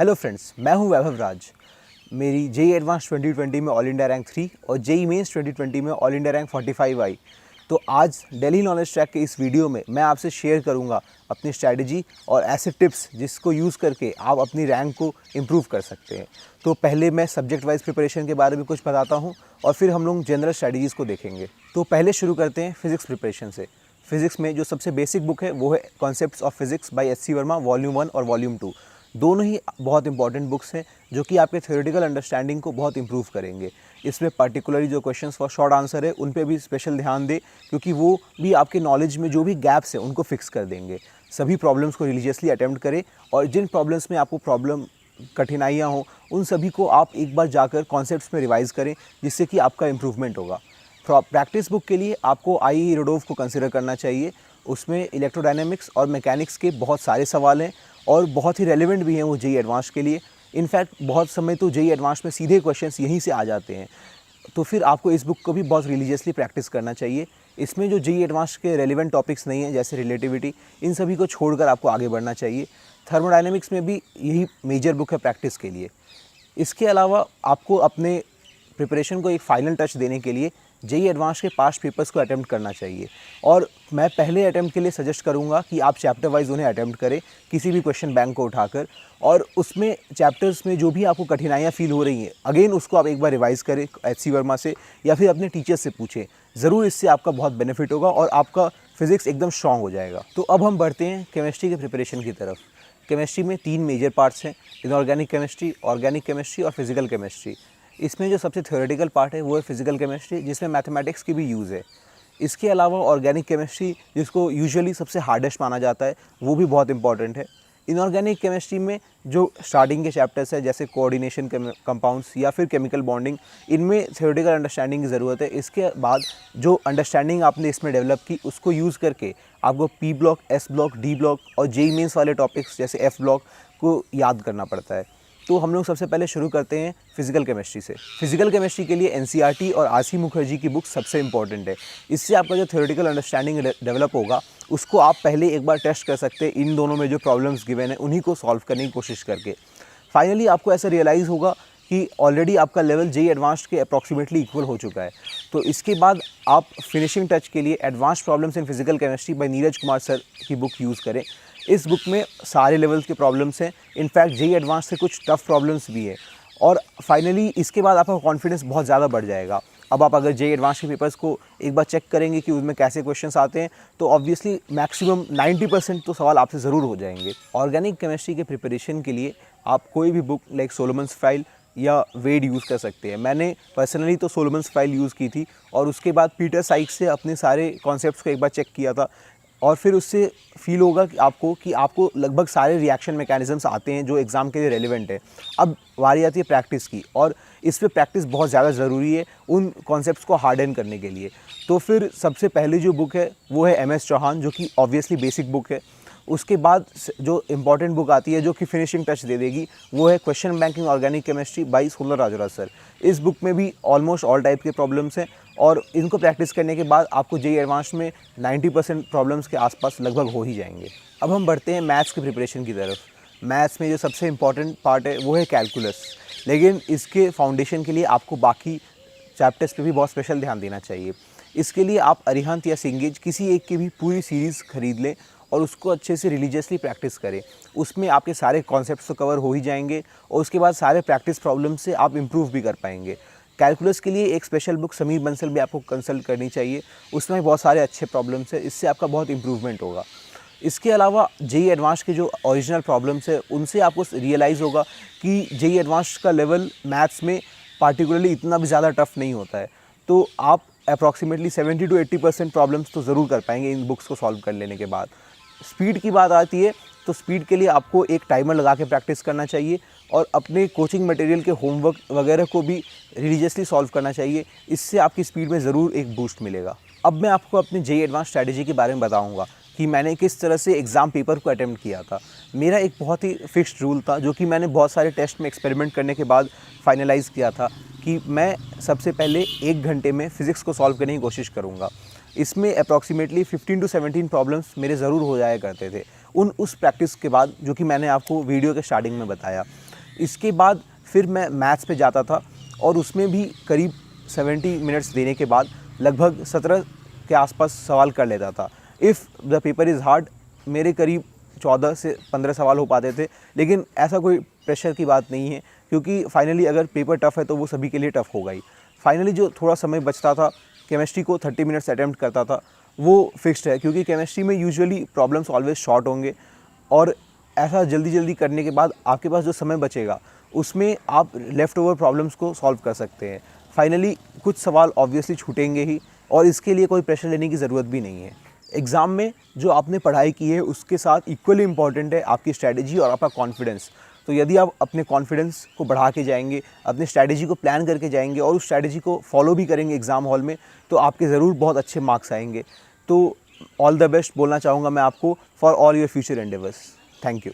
Hello friends, मैं हूं वैभव राज। मेरी जेई एडवांस 2020 में ऑल इंडिया रैंक 3 और जेई मेंस 2020 में ऑल इंडिया रैंक 45 आई। तो आज दिल्ली नॉलेज ट्रैक के इस वीडियो में मैं आपसे शेयर करूंगा अपनी स्ट्रैटेजी और ऐसे टिप्स जिसको यूज़ करके आप अपनी रैंक को इम्प्रूव कर सकते हैं। तो पहले मैं सब्जेक्ट वाइज प्रिपरेशन के बारे में कुछ बताता हूँ और फिर हम लोग जनरल स्ट्रैटेजीज़ को देखेंगे। तो पहले शुरू करते हैं फिजिक्स प्रिपरेशन से। फिजिक्स में जो सबसे बेसिक बुक है वो है concepts of physics by H C Verma volume 1 और वॉल्यूम 2। दोनों ही बहुत इंपॉर्टेंट बुक्स हैं जो कि आपके थ्योरेटिकल अंडरस्टैंडिंग को बहुत इंप्रूव करेंगे। इसमें पर्टिकुलरली जो क्वेश्चंस फॉर शॉर्ट आंसर है उन पे भी स्पेशल ध्यान दें, क्योंकि वो भी आपके नॉलेज में जो भी गैप्स हैं उनको फिक्स कर देंगे। सभी प्रॉब्लम्स को रिलीजियसली अटेम्प्ट करें और जिन प्रॉब्लम्स में आपको कठिनाइयाँ हों उन सभी को आप एक बार जाकर कॉन्सेप्ट्स में रिवाइज़ करें, जिससे कि आपका इम्प्रूवमेंट होगा। प्रैक्टिस बुक के लिए आपको आई रोडोव को कंसिडर करना चाहिए। उसमें इलेक्ट्रोडायनेमिक्स और मैकेनिक्स के बहुत सारे सवाल हैं और बहुत ही रेलेवेंट भी हैं वो जेई एडवांस के लिए। इनफैक्ट बहुत समय तो जेई एडवांस में सीधे क्वेश्चंस यहीं से आ जाते हैं। तो फिर आपको इस बुक को भी बहुत रिलीजियसली प्रैक्टिस करना चाहिए। इसमें जो जेई एडवांस के रेलेवेंट टॉपिक्स नहीं हैं जैसे रिलेटिविटी, इन सभी को छोड़कर आपको आगे बढ़ना चाहिए। थर्मोडायनेमिक्स में भी यही मेजर बुक है प्रैक्टिस के लिए। इसके अलावा आपको अपने प्रिपरेशन को एक फाइनल टच देने के लिए जेई एडवांस के पास्ट पेपर्स को अटेम्प्ट करना चाहिए। और मैं पहले अटेम्प्ट के लिए सजेस्ट करूंगा कि आप चैप्टर वाइज उन्हें अटेम्प्ट करें किसी भी क्वेश्चन बैंक को उठाकर, और उसमें चैप्टर्स में जो भी आपको कठिनाइयाँ फील हो रही हैं अगेन उसको आप एक बार रिवाइज़ करें एच सी वर्मा से या फिर अपने टीचर से पूछें। ज़रूर इससे आपका बहुत बेनिफिट होगा और आपका फिजिक्स एकदम स्ट्रॉन्ग हो जाएगा। तो अब हम बढ़ते हैं केमिस्ट्री के प्रिपरेशन की तरफ। केमिस्ट्री में 3 मेजर पार्ट्स हैं, इनऑर्गेनिक केमिस्ट्री, ऑर्गेनिक केमिस्ट्री और फिजिकल केमिस्ट्री। इसमें जो सबसे थ्योरेटिकल पार्ट है वो है फिजिकल केमिस्ट्री, जिसमें मैथमेटिक्स की भी यूज़ है। इसके अलावा ऑर्गेनिक केमिस्ट्री, जिसको यूजुअली सबसे हार्डेस्ट माना जाता है, वो भी बहुत इंपॉर्टेंट है। इनऑर्गेनिक केमिस्ट्री में जो स्टार्टिंग के चैप्टर्स है जैसे कोऑर्डिनेशन कंपाउंड्स या फिर केमिकल बॉन्डिंग, इनमें थ्योरेटिकल अंडरस्टैंडिंग की ज़रूरत है। इसके बाद जो अंडरस्टैंडिंग आपने इसमें डेवलप की उसको यूज़ करके आपको P block, S block, D block और जेई मेंस वाले टॉपिक्स जैसे एफ ब्लॉक को याद करना पड़ता है। तो हम लोग सबसे पहले शुरू करते हैं फिजिकल केमिस्ट्री से। फिजिकल केमिस्ट्री के लिए एनसीईआरटी और आरसी मुखर्जी की बुक सबसे इंपॉर्टेंट है। इससे आपका जो थ्योरेटिकल अंडरस्टैंडिंग डेवलप होगा उसको आप पहले एक बार टेस्ट कर सकते हैं इन दोनों में जो प्रॉब्लम्स गिवन है उन्हीं को सॉल्व करने की कोशिश करके। फाइनली आपको ऐसा रियलाइज़ होगा कि ऑलरेडी आपका लेवल जेई एडवांस्ड के अप्रॉक्सीमेटली इक्वल हो चुका है। तो इसके बाद आप फिनिशिंग टच के लिए advanced problems in physical chemistry bye Neeraj Kumar sir की बुक यूज़ करें। इस बुक में सारे लेवल्स के प्रॉब्लम्स हैं, इनफैक्ट जेई एडवांस से कुछ टफ प्रॉब्लम्स भी है। और फाइनली इसके बाद आपका कॉन्फिडेंस बहुत ज़्यादा बढ़ जाएगा। अब आप अगर जेई एडवांस के पेपर्स को एक बार चेक करेंगे कि उसमें कैसे क्वेश्चंस आते हैं तो ऑब्वियसली मैक्सिमम 90% तो सवाल आपसे ज़रूर हो जाएंगे। ऑर्गेनिक केमिस्ट्री के प्रिपरेशन के लिए आप कोई भी बुक लाइक सोलोमन्स फाइल या वेड यूज़ कर सकते हैं। मैंने पर्सनली तो सोलोमन्स फाइल यूज़ की थी और उसके बाद पीटर साइक्स से अपने सारे कॉन्सेप्ट्स को एक बार चेक किया था, और फिर उससे फील होगा कि आपको लगभग सारे रिएक्शन मैकेनिज़म्स आते हैं जो एग्ज़ाम के लिए रेलिवेंट है। अब बारी आती है प्रैक्टिस की, और इस पे प्रैक्टिस बहुत ज़्यादा ज़रूरी है उन कॉन्सेप्ट्स को हार्डन करने के लिए। तो फिर सबसे पहले जो बुक है वो है एम एस चौहान, जो कि ऑब्वियसली बेसिक बुक है। उसके बाद जो इम्पॉर्टेंट बुक आती है जो कि फिनिशिंग टच दे देगी वो है question banking organic chemistry bye solar Rajora sir. इस बुक में भी ऑलमोस्ट ऑल टाइप के प्रॉब्लम्स हैं और इनको प्रैक्टिस करने के बाद आपको जेई एडवांस में 90% प्रॉब्लम्स के आसपास लगभग हो ही जाएंगे। अब हम बढ़ते हैं मैथ्स की प्रिपरेशन की तरफ। मैथ्स में जो सबसे इम्पॉर्टेंट पार्ट है वो है कैलकुलस, लेकिन इसके फाउंडेशन के लिए आपको बाकी चैप्टर्स पे भी बहुत स्पेशल ध्यान देना चाहिए। इसके लिए आप अरिहंत या सिंगेज किसी एक की भी पूरी सीरीज़ खरीद लें और उसको अच्छे से रिलीजियसली प्रैक्टिस करें। उसमें आपके सारे कॉन्सेप्ट्स तो कवर हो ही जाएंगे और उसके बाद सारे प्रैक्टिस प्रॉब्लम से आप इम्प्रूव भी कर पाएंगे। कैलकुलस के लिए एक स्पेशल बुक समीर बंसल भी आपको कंसल्ट करनी चाहिए, उसमें बहुत सारे अच्छे प्रॉब्लम्स हैं, इससे आपका बहुत इम्प्रूवमेंट होगा। इसके अलावा जेई एडवांस के जो ओरिजिनल प्रॉब्लम्स है उनसे आपको रियलाइज़ होगा कि जेई एडवांस का लेवल मैथ्स में पार्टिकुलरली इतना भी ज़्यादा टफ नहीं होता है। तो आप अप्रॉक्सीमेटली 70 to 80% प्रॉब्लम्स तो ज़रूर कर पाएंगे इन बुक्स को सॉल्व कर लेने के बाद। स्पीड की बात आती है तो स्पीड के लिए आपको एक टाइमर लगा के प्रैक्टिस करना चाहिए और अपने कोचिंग मटेरियल के होमवर्क वगैरह को भी रिलीजियसली सॉल्व करना चाहिए। इससे आपकी स्पीड में ज़रूर एक बूस्ट मिलेगा। अब मैं आपको अपनी जेई एडवांस स्ट्रैटेजी के बारे में बताऊंगा कि मैंने किस तरह से एग्ज़ाम पेपर को अटेम्प्ट किया था। मेरा एक बहुत ही फिक्स्ड रूल था जो कि मैंने बहुत सारे टेस्ट में एक्सपेरिमेंट करने के बाद फाइनलाइज़ किया था कि मैं सबसे पहले 1 घंटे में फ़िज़िक्स को सॉल्व करने की कोशिश करूँगा। इसमें अप्रॉक्सीमेटली 15 to 17 प्रॉब्लम्स मेरे ज़रूर हो जाया करते थे उस प्रैक्टिस के बाद, जो कि मैंने आपको वीडियो के स्टार्टिंग में बताया। इसके बाद फिर मैं मैथ्स पे जाता था और उसमें भी करीब 70 मिनट्स देने के बाद लगभग 17 के आसपास सवाल कर लेता था। If the paper is hard मेरे करीब 14 से 15 सवाल हो पाते थे, लेकिन ऐसा कोई प्रेशर की बात नहीं है क्योंकि फाइनली अगर पेपर टफ़ है तो वो सभी के लिए टफ़ होगा ही। फाइनली जो थोड़ा समय बचता था, केमिस्ट्री को 30 मिनट्स अटैम्प्ट करता था, वो फिक्स्ड है क्योंकि केमिस्ट्री में यूजुअली प्रॉब्लम्स ऑलवेज शॉर्ट होंगे और ऐसा जल्दी जल्दी करने के बाद आपके पास जो समय बचेगा उसमें आप लेफ़्ट ओवर प्रॉब्लम्स को सॉल्व कर सकते हैं। फाइनली कुछ सवाल ऑब्वियसली छूटेंगे ही और इसके लिए कोई प्रेशर लेने की ज़रूरत भी नहीं है। एग्ज़ाम में जो आपने पढ़ाई की है उसके साथ इक्वली इम्पॉर्टेंट है आपकी स्ट्रैटेजी और आपका कॉन्फिडेंस। तो यदि आप अपने कॉन्फिडेंस को बढ़ा के जाएंगे, अपनी स्ट्रैटेजी को प्लान करके जाएंगे और उस स्ट्रैटेजी को फॉलो भी करेंगे एग्ज़ाम हॉल में, तो आपके ज़रूर बहुत अच्छे मार्क्स आएंगे। तो ऑल द बेस्ट बोलना चाहूँगा मैं आपको for all your future endeavours. Thank you.